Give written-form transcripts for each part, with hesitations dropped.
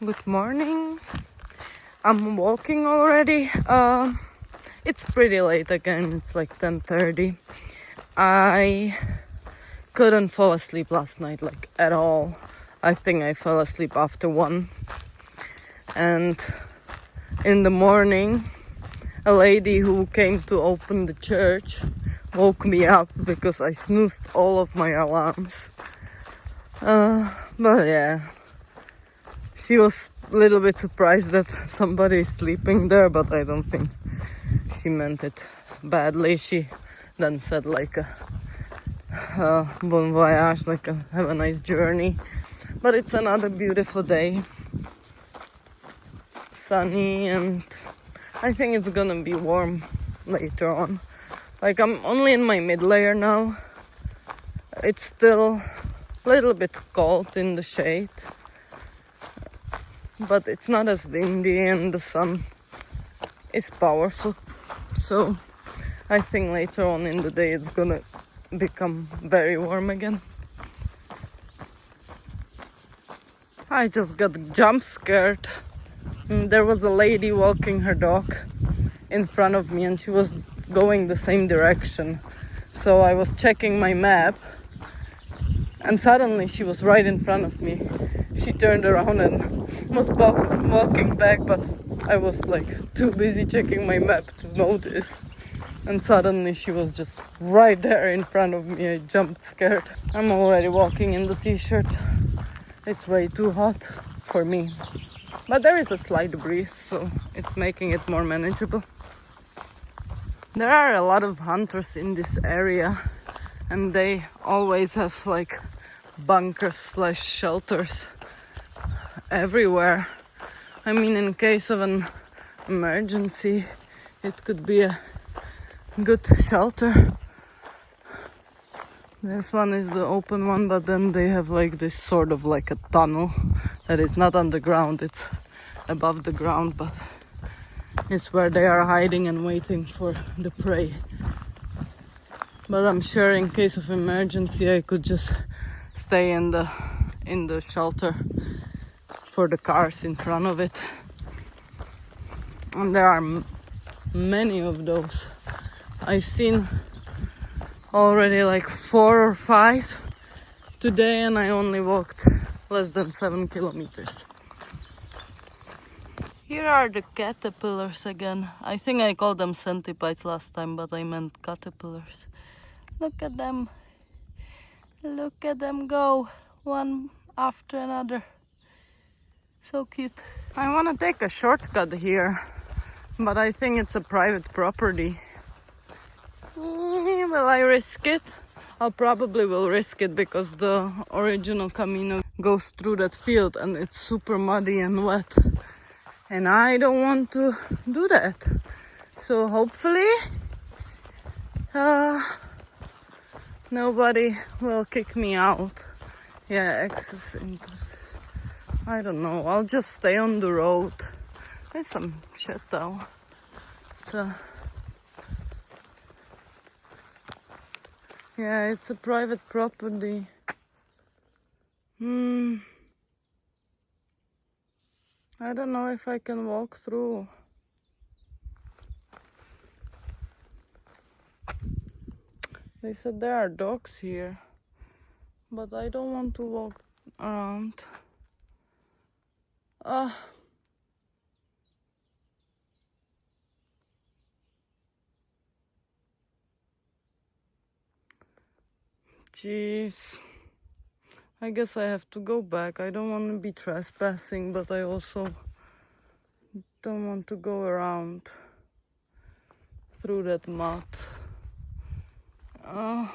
Good morning. I'm walking already. It's pretty late again. It's like 10:30. I couldn't fall asleep last night, like at all. I think I fell asleep after 1. And in the morning, a lady who came to open the church woke me up because I snoozed all of my alarms. But yeah, she was a little bit surprised that somebody is sleeping there, but I don't think she meant it badly. She then said like bon voyage, like have a nice journey. But it's another beautiful day, sunny, and I think it's gonna be warm later on. Like I'm only in my mid layer now. It's still a little bit cold in the shade, but it's not as windy and the sun is powerful. So I think later on in the day it's gonna become very warm again. I just got jump scared. There was a lady walking her dog in front of me and she was going the same direction. So I was checking my map and suddenly she was right in front of me. She turned around and was walking back, but I was like too busy checking my map to notice. And suddenly she was just right there in front of me. I jumped scared. I'm already walking in the t-shirt. It's way too hot for me. But there is a slight breeze, so it's making it more manageable. There are a lot of hunters in this area, and they always have like bunkers/shelters everywhere. I mean, in case of an emergency, it could be a good shelter. This one is the open one, but then they have like this sort of like a tunnel that is not underground, it's above the ground, but it's where they are hiding and waiting for the prey. But I'm sure in case of emergency I could just stay in the shelter for the cars in front of it. And there are many of those. I've seen already like 4 or 5 today, and I only walked less than 7 kilometers. Here are the caterpillars again. I think I called them centipedes last time, but I meant caterpillars. Look at them. Look at them go, one after another. So cute. I want to take a shortcut here, but I think it's a private property. Will I risk it? I probably will risk it because the original Camino goes through that field and it's super muddy and wet. And I don't want to do that. So hopefully nobody will kick me out. Yeah, access into... I don't know, I'll just stay on the road. There's some shit though. Yeah, it's a private property. I don't know if I can walk through. They said there are dogs here, but I don't want to walk around. Jeez. I guess I have to go back. I don't want to be trespassing, but I also don't want to go around through that mud. Oh,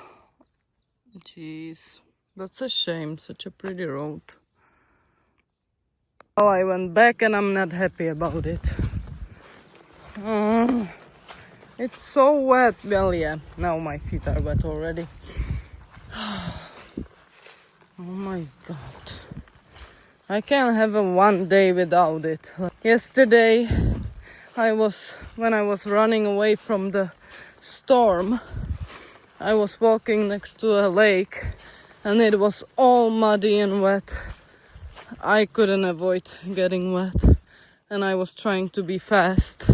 jeez. That's a shame. Such a pretty road. Oh, I went back and I'm not happy about it. It's so wet. Well, yeah, now my feet are wet already. Oh my god. I can't have a one day without it. Yesterday, when I was running away from the storm, I was walking next to a lake and it was all muddy and wet. I couldn't avoid getting wet, and I was trying to be fast.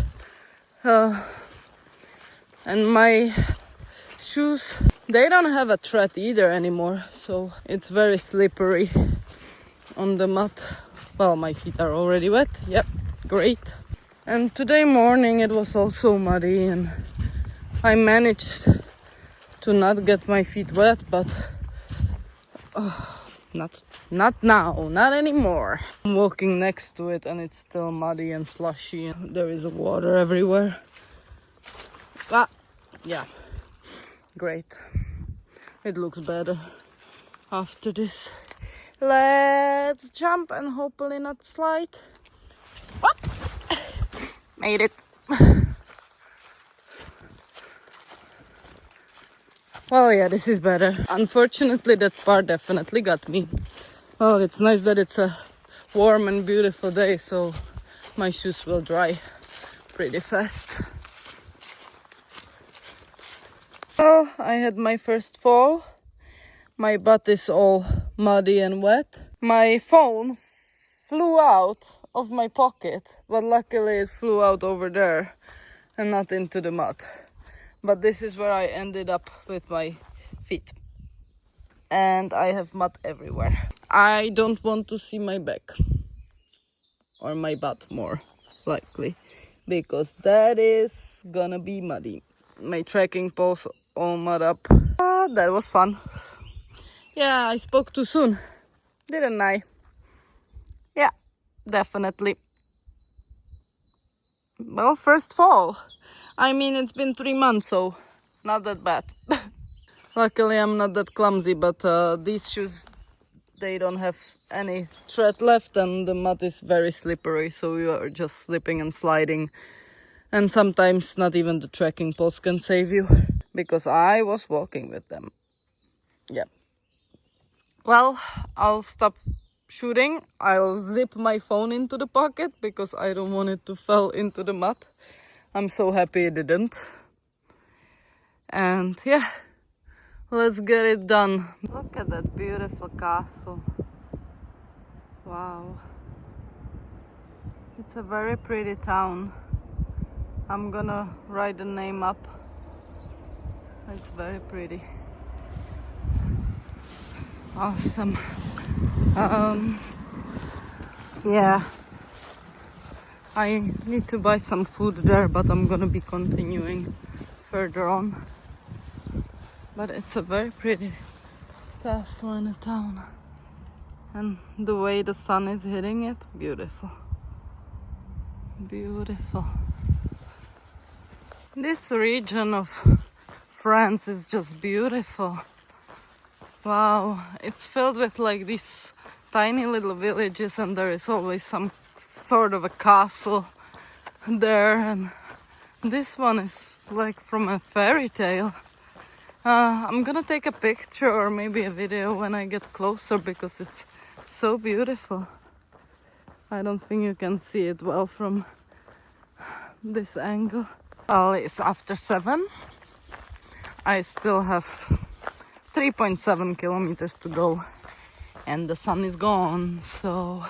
And my shoes, they don't have a tread either anymore, so it's very slippery on the mud. Well, my feet are already wet. Yep, great. And today morning it was also muddy, and I managed to not get my feet wet, but not now, not anymore. I'm walking next to it and it's still muddy and slushy, and there is water everywhere. But yeah, great. It looks better after this. Let's jump and hopefully not slide. What? Made it. Well, yeah, this is better. Unfortunately, that part definitely got me. Well, it's nice that it's a warm and beautiful day, so my shoes will dry pretty fast. Oh, I had my first fall. My butt is all muddy and wet. My phone flew out of my pocket, but luckily it flew out over there and not into the mud. But this is where I ended up with my feet. And I have mud everywhere. I don't want to see my back. Or my butt more likely. Because that is gonna be muddy. My trekking poles all mud up. That was fun. Yeah, I spoke too soon. Didn't I? Yeah, definitely. Well, first fall. I mean, it's been 3 months, so not that bad. Luckily, I'm not that clumsy, but these shoes, they don't have any tread left, and the mud is very slippery, so you are just slipping and sliding. And sometimes not even the trekking poles can save you, because I was walking with them. Yeah. Well, I'll stop shooting. I'll zip my phone into the pocket because I don't want it to fall into the mud. I'm so happy it didn't. And yeah, let's get it done. Look at that beautiful castle. Wow. It's a very pretty town. I'm gonna write the name up. It's very pretty. Awesome. Yeah. I need to buy some food there, but I'm gonna be continuing further on. But it's a very pretty castle in a town. And the way the sun is hitting it, beautiful. Beautiful. This region of France is just beautiful. Wow, it's filled with like these tiny little villages, and there is always some sort of a castle there, and this one is like from a fairy tale. I'm gonna take a picture or maybe a video when I get closer because it's so beautiful. I don't think you can see it well from this angle. Well, it's after 7. I still have 3.7 kilometers to go and the sun is gone, so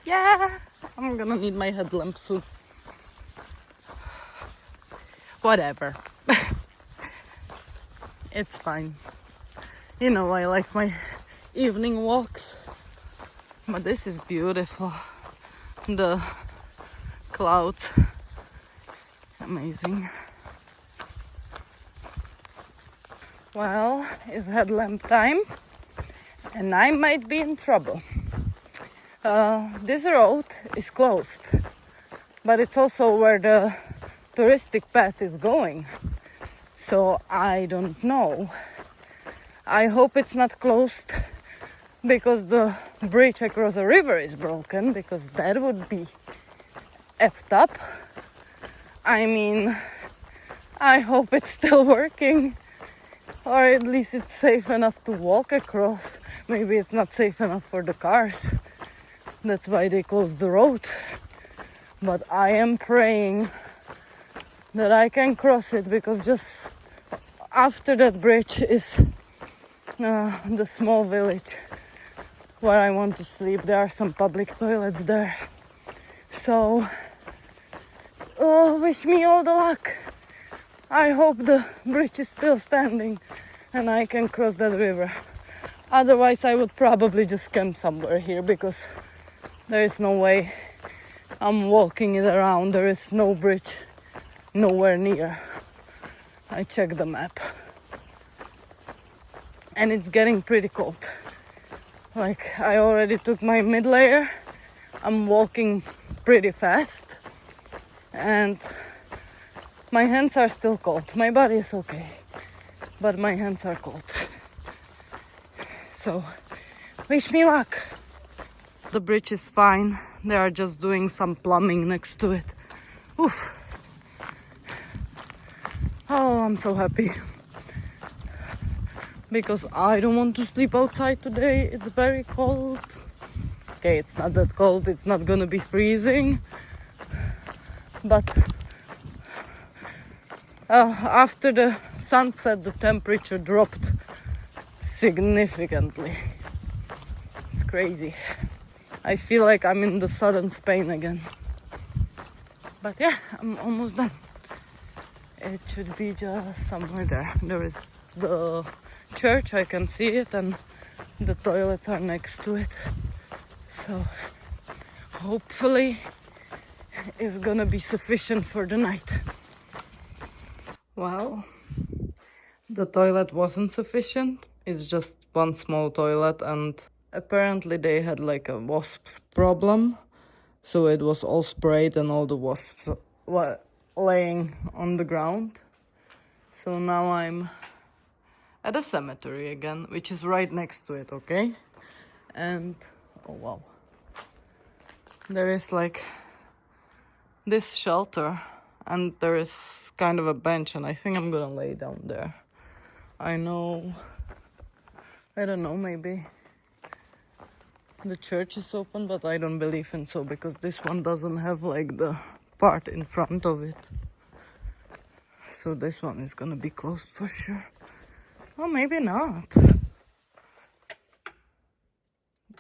yeah, I'm gonna need my headlamp soon. Whatever. It's fine. You know, I like my evening walks. But this is beautiful. The clouds. Amazing. Well, it's headlamp time. And I might be in trouble. This road is closed. But it's also where the touristic path is going. So I don't know. I hope it's not closed because the bridge across the river is broken, because that would be effed up. I mean, I hope it's still working, or at least it's safe enough to walk across. Maybe it's not safe enough for the cars. That's why they closed the road. But I am praying that I can cross it, because just after that bridge is the small village where I want to sleep. There are some public toilets there. So, wish me all the luck. I hope the bridge is still standing and I can cross that river. Otherwise, I would probably just camp somewhere here because there is no way I'm walking it around. There is no bridge nowhere near. I checked the map. And it's getting pretty cold. Like, I already took my mid layer. I'm walking pretty fast. And my hands are still cold. My body is okay. But my hands are cold. So, wish me luck. The bridge is fine. They are just doing some plumbing next to it. Oof. Oh, I'm so happy. Because I don't want to sleep outside today. It's very cold. Okay, it's not that cold. It's not gonna be freezing. But after the sunset, the temperature dropped significantly. It's crazy. I feel like I'm in the southern Spain again. But yeah, I'm almost done. It should be just somewhere there. There is the church, I can see it, and the toilets are next to it. So hopefully it's gonna be sufficient for the night. Well, the toilet wasn't sufficient. It's just one small toilet, and apparently they had like a wasps problem. So it was all sprayed and all the wasps were laying on the ground. So now I'm at a cemetery again, which is right next to it, okay? And, oh wow. There is like this shelter and there is kind of a bench and I think I'm gonna lay down there. I don't know, maybe the church is open, but I don't believe in so because this one doesn't have like the part in front of it. So this one is gonna be closed for sure. Or maybe not.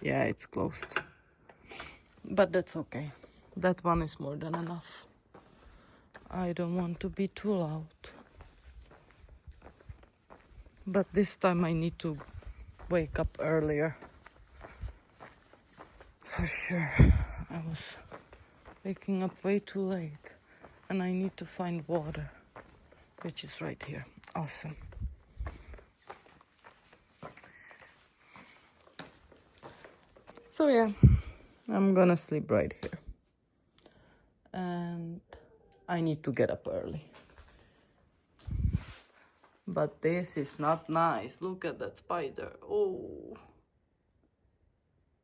Yeah, it's closed. But that's okay. That one is more than enough. I don't want to be too loud. But this time I need to wake up earlier. For sure. I was waking up way too late. And I need to find water, which is right here. Awesome. So yeah, I'm gonna sleep right here. And I need to get up early. But this is not nice. Look at that spider. Oh.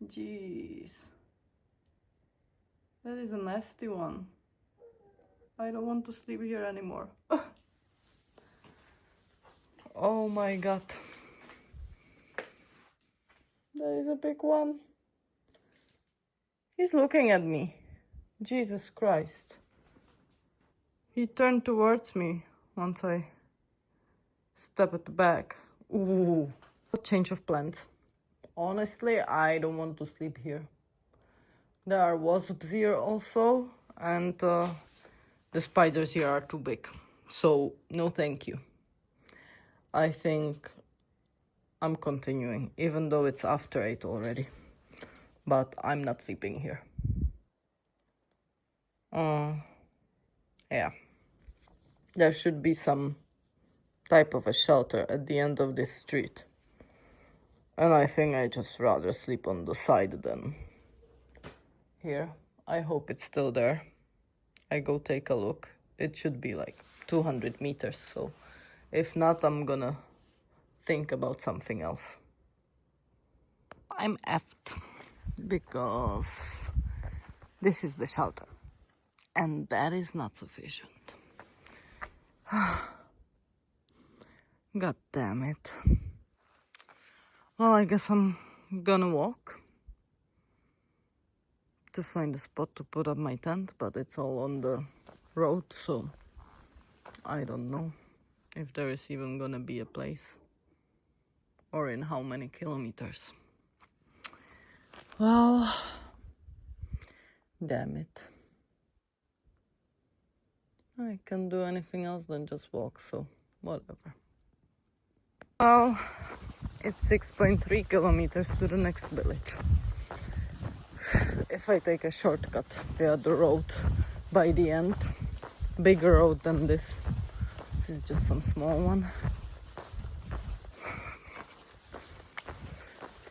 Jeez. That is a nasty one. I don't want to sleep here anymore. Oh my god. There is a big one. He's looking at me. Jesus Christ. He turned towards me once I step at the back. Ooh. Change of plans. Honestly, I don't want to sleep here. There are wasps here also, and the spiders here are too big. So, no thank you. I think I'm continuing, even though it's after 8 already. But I'm not sleeping here. Yeah. There should be some type of a shelter at the end of this street. And I think I just rather sleep on the side than here. I hope it's still there. I go take a look. It should be like 200 meters, so if not, I'm gonna think about something else. I'm effed because this is the shelter and that is not sufficient. God damn it. Well, I guess I'm gonna walk to find a spot to put up my tent, but it's all on the road, so I don't know if there is even gonna be a place or in how many kilometers. Well, damn it. I can't do anything else than just walk, so whatever. Well, it's 6.3 kilometers to the next village. If I take a shortcut via the road by the end, bigger road than this. This is just some small one.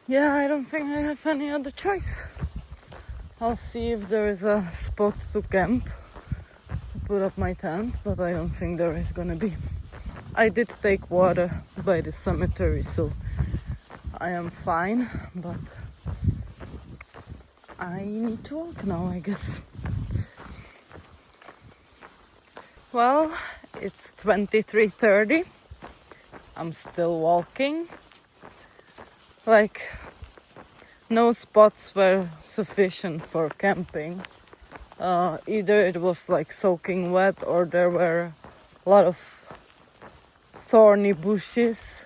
Yeah, I don't think I have any other choice. I'll see if there is a spot to camp, put up my tent, but I don't think there is gonna be. I did take water by the cemetery, so I am fine, but I need to walk now, I guess. Well, it's 23:30. I'm still walking. Like, no spots were sufficient for camping. Either it was like soaking wet, or there were a lot of thorny bushes,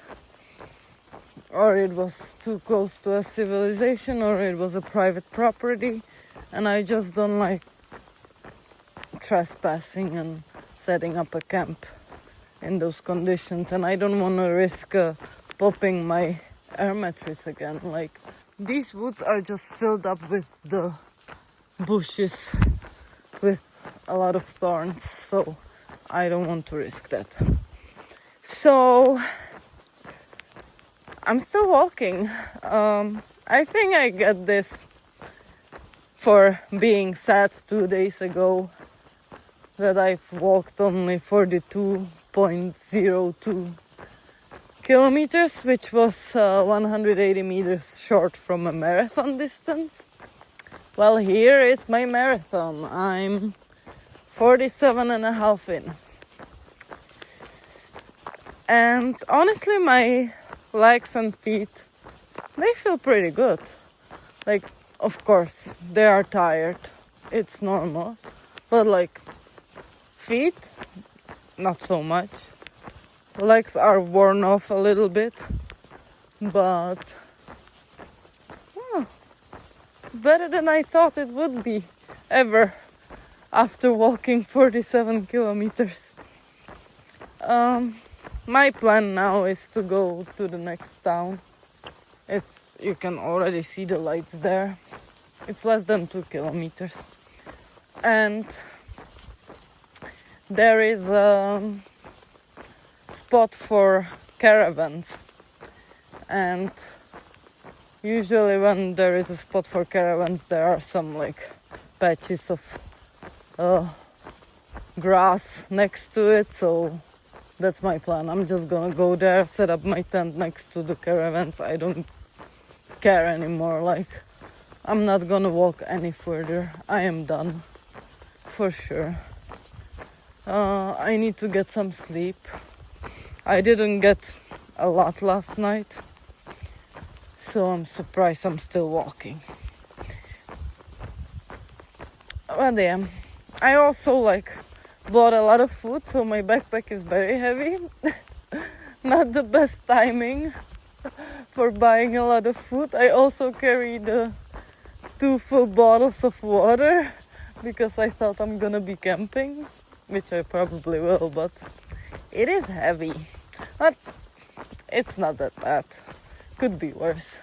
or it was too close to a civilization, or it was a private property, and I just don't like trespassing and setting up a camp in those conditions, and I don't want to risk popping my air mattress again. Like, these woods are just filled up with the bushes with a lot of thorns, so I don't want to risk that. So I'm still walking. I think I get this for being sad 2 days ago that I've walked only 42.02 kilometers, which was 180 meters short from a marathon distance. Well, here is my marathon. I'm 47 and a half in. And honestly, my legs and feet, they feel pretty good. Like, of course, they are tired. It's normal. But like, feet, not so much. Legs are worn off a little bit. But it's better than I thought it would be ever after walking 47 kilometers. My plan now is to go to the next town. You can already see the lights there. It's less than 2 kilometers. And there is a spot for caravans. And usually when there is a spot for caravans, there are some like patches of grass next to it, so that's my plan. I'm just gonna go there, set up my tent next to the caravans. I don't care anymore. Like, I'm not gonna walk any further. I am done, for sure. I need to get some sleep. I didn't get a lot last night, so I'm surprised I'm still walking. But yeah, I also bought a lot of food, so my backpack is very heavy. Not the best timing for buying a lot of food. I also carried 2 full bottles of water because I thought I'm gonna be camping, which I probably will, but it is heavy. But it's not that bad. Could be worse.